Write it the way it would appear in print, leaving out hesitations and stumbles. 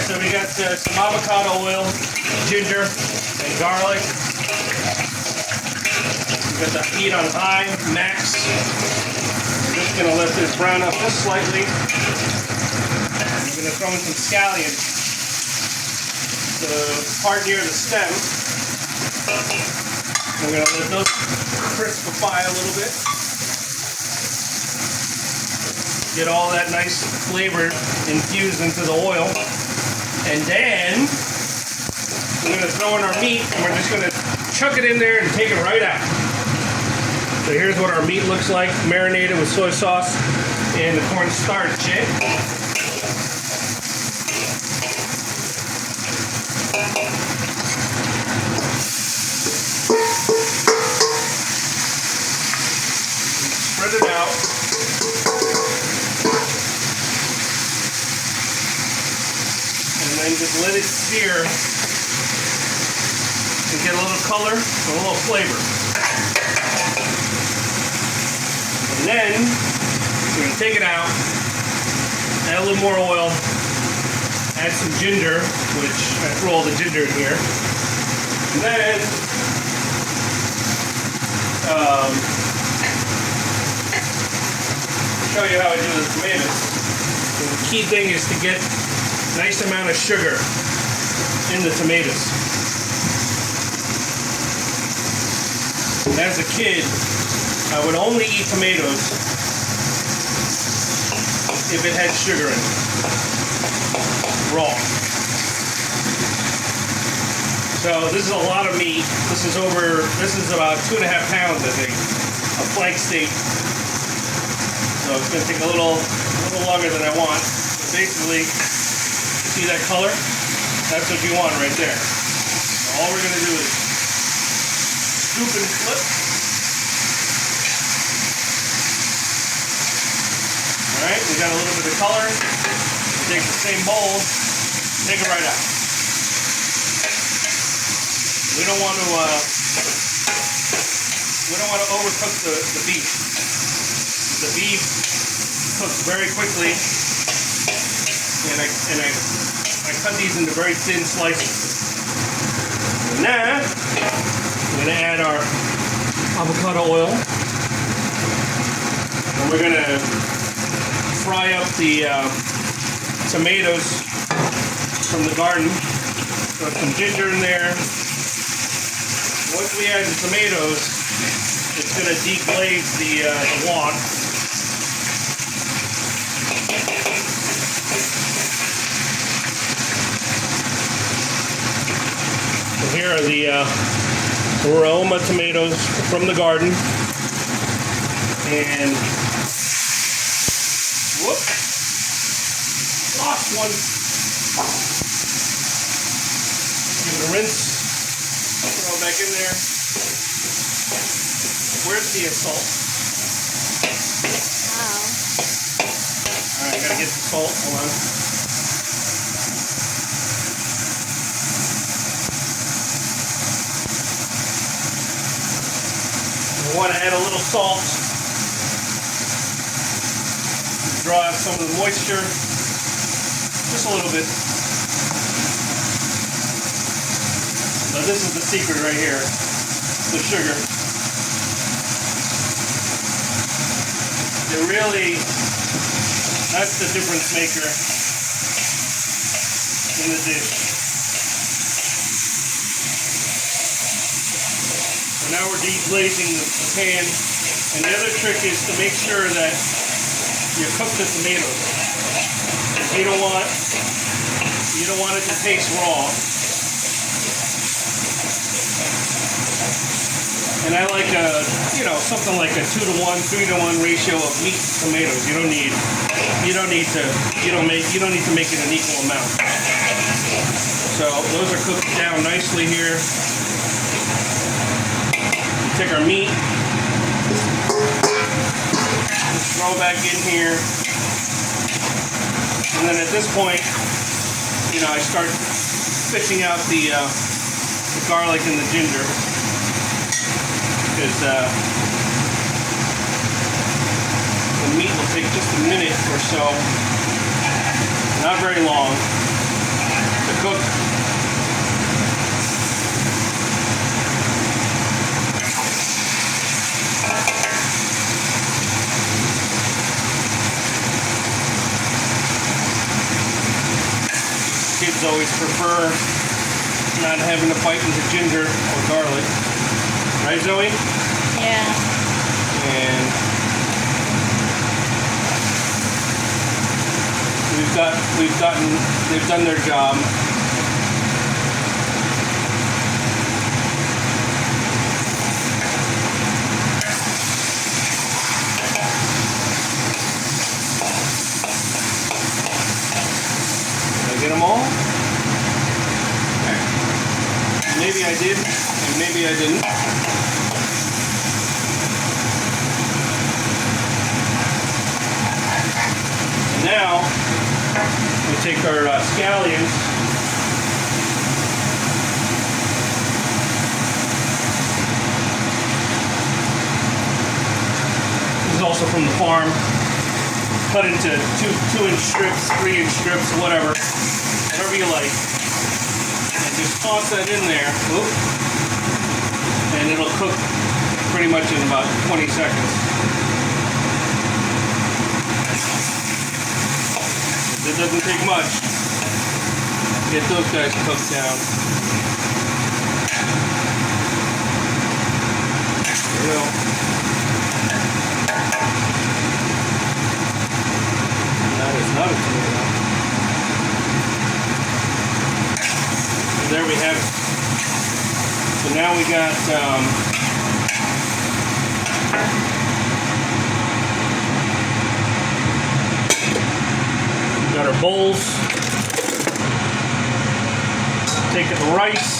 So we got some avocado oil, ginger, and garlic. We got the heat on high, max. I'm just gonna let this brown up just slightly. I'm gonna throw in some scallions, the part near the stem. I'm gonna let those crispify a little bit. Get all that nice flavor infused into the oil. And then we're gonna throw in our meat and we're just gonna chuck it in there and take it right out. So here's what our meat looks like, marinated with soy sauce and the cornstarch. Spread it out. And then just let it sear and get a little color and a little flavor. And then we're going to take it out, add a little more oil, add some ginger, which I threw all the ginger in here. And then show you how I do the tomatoes. So the key thing is to get a nice amount of sugar in the tomatoes. As a kid, I would only eat tomatoes if it had sugar in it, raw. So this is a lot of meat. This is about 2.5 pounds, I think, of flank steak. So it's going to take a little longer than I want. But basically, see that color? That's what you want right there. So all we're going to do is scoop and flip. Alright, we got a little bit of color. Take the same bowl, take it right out. We don't want to overcook the beef. The beef cooks very quickly, and I cut these into very thin slices. And now we're going to add our avocado oil, and we're going to fry up the tomatoes from the garden. Got some ginger in there. Once we add the tomatoes, it's going to deglaze the wok. So here are the Roma tomatoes from the garden. And whoop, lost one. Give it a rinse. Throw it back in there. Where's the salt? Wow. Alright, gotta get the salt. Hold on. We want to add a little salt. Draw out some of the moisture. Just a little bit. Now this is the secret right here. The sugar. It really, that's the difference maker in the dish. So now we're deglazing the pan, and the other trick is to make sure that you cook the tomatoes. You don't want it to taste raw. And I like something like a 2-to-1, 3-to-1 ratio of meat to tomatoes. You don't need to make it an equal amount. So those are cooked down nicely here. Take our meat, just throw back in here, and then at this point, I start fishing out the garlic and the ginger. Because the meat will take just a minute or so, not very long. kids always prefer not having to bite into ginger or garlic. Right, Zoe? Yeah. And they've done their job. Did I get them all? Okay. Maybe I did, and maybe I didn't. And now, we take our scallions. This is also from the farm. Cut into 2-inch strips, 3-inch strips, whatever you like. And just toss that in there. Oop. And it'll cook pretty much in about 20 seconds. It doesn't take much to get those guys cooked down. There we go. That is not a tomato. And there we have it. So now we got got our bowls. Taking the rice.